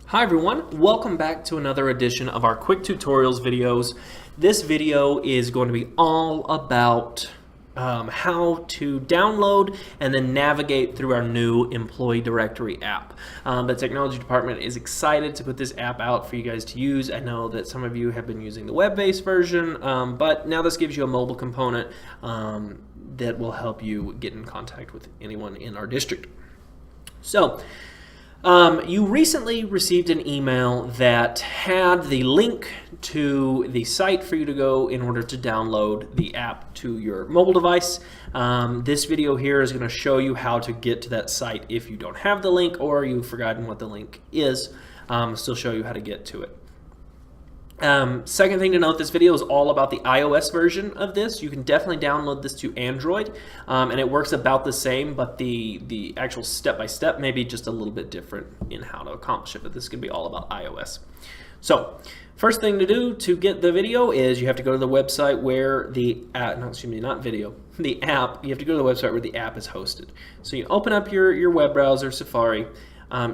Hi everyone, welcome back to another edition of our quick tutorials videos. This video is going to be all about how to download and then navigate through our new employee directory app. The technology department is excited to put this app out for you guys to use. I know that some of you have been using the web-based version, but now this gives you a mobile component that will help you get in contact with anyone in our district. So, you recently received an email that had the link to the site for you to go in order to download the app to your mobile device. This video here is going to show you how to get to that site if you don't have the link or you've forgotten what the link is. Still show you how to get to it. Second thing to note, this video is all about the iOS version of this. You can definitely download this to Android, and it works about the same, but the actual step-by-step may be just a little bit different in how to accomplish it, but this is going to be all about iOS. So, first thing to do to get the video is you have to go to the website where the app, the app, you have to go to the website where the app is hosted. So you open up your web browser, Safari,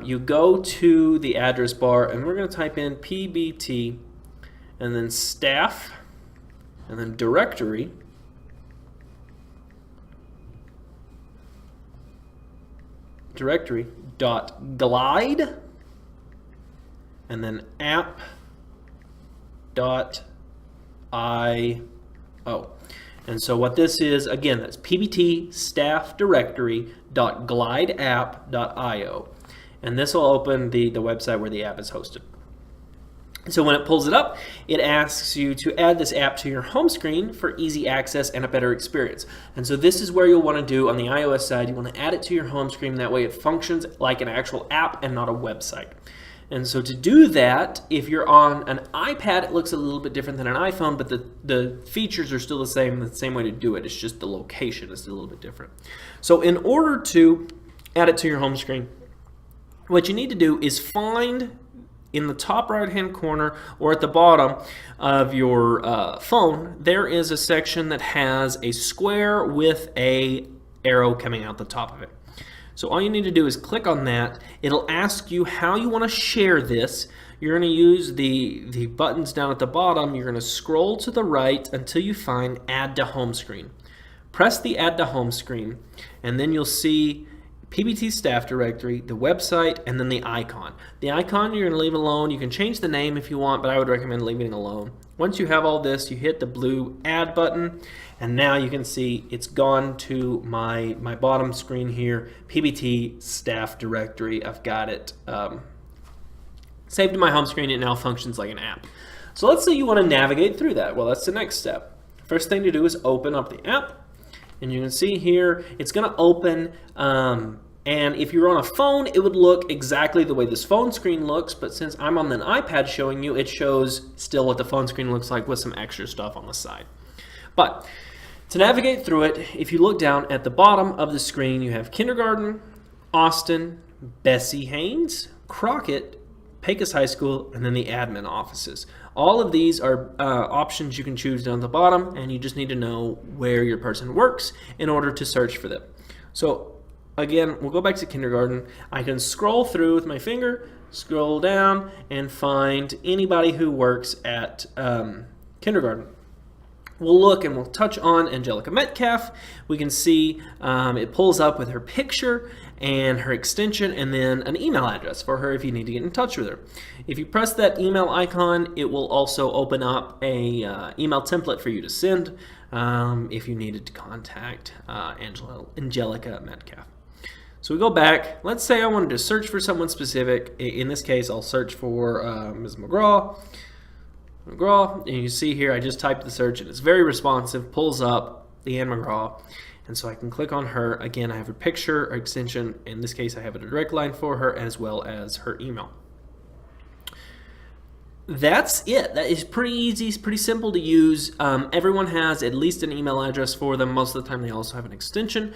you go to the address bar, and we're going to type in PBT, and then staff, and then directory, .glide, and then app.io. And so what this is, again, that's pbt staff directory.glideapp.io. And this will open the website where the app is hosted. So when it pulls it up, it asks you to add this app to your home screen for easy access and a better experience. And so this is where you'll want to do on the iOS side. You want to add it to your home screen. That way it functions like an actual app and not a website. And so to do that, if you're on an iPad, it looks a little bit different than an iPhone, but the features are still the same way to do it. It's just the location is a little bit different. So in order to add it to your home screen, what you need to do is find in the top right hand corner or at the bottom of your phone, there is a section that has a square with a arrow coming out the top of it. So all you need to do is click on that. It'll ask you how you want to share this. You're going to use the buttons down at the bottom. You're going to scroll to the right until you find Add to Home Screen. Press the Add to Home Screen, and then you'll see PBT staff directory, the website, and then the icon. The icon you're going to leave alone. You can change the name if you want, but I would recommend leaving it alone. Once you have all this, you hit the blue add button, and now you can see it's gone to my bottom screen here, PBT staff directory. I've got it saved to my home screen. It now functions like an app. So let's say you want to navigate through that. Well, that's the next step. First thing to do is open up the app. And you can see here, it's going to open, and if you're on a phone, it would look exactly the way this phone screen looks, but since I'm on an iPad showing you, it shows still what the phone screen looks like with some extra stuff on the side. But to navigate through it, if you look down at the bottom of the screen, you have Kindergarten, Austin, Bessie Haynes, Crockett, Pecos High School, and then the admin offices. All of these are options you can choose down at the bottom, and you just need to know where your person works in order to search for them. So again, we'll go back to Kindergarten. I can scroll through with my finger, scroll down, and find anybody who works at Kindergarten. We'll look and we'll touch on Angelica Metcalf. We can see it pulls up with her picture and her extension and then an email address for her if you need to get in touch with her. If you press that email icon, it will also open up a email template for you to send if you needed to contact Angelica Metcalf. So we go back. Let's say I wanted to search for someone specific. In this case, I'll search for Ms. McGraw, and you see here I just typed the search and it's very responsive, pulls up Leanne McGraw, and so I can click on her. Again, I have a picture or extension. In this case, I have a direct line for her as well as her email. That's it. That is pretty easy. It's pretty simple to use. Everyone has at least an email address for them. Most of the time they also have an extension.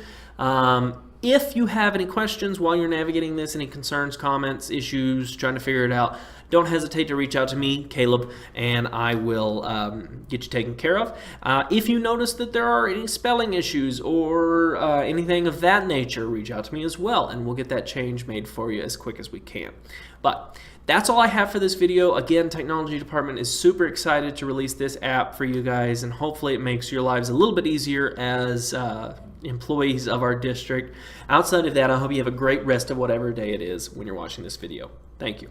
If you have any questions while you're navigating this, any concerns, comments, issues, trying to figure it out, don't hesitate to reach out to me, Caleb, and I will get you taken care of. If you notice that there are any spelling issues or anything of that nature, reach out to me as well, and we'll get that change made for you as quick as we can. But that's all I have for this video. Again, Technology Department is super excited to release this app for you guys, and hopefully it makes your lives a little bit easier as employees of our district. Outside of that, I hope you have a great rest of whatever day it is when you're watching this video. Thank you.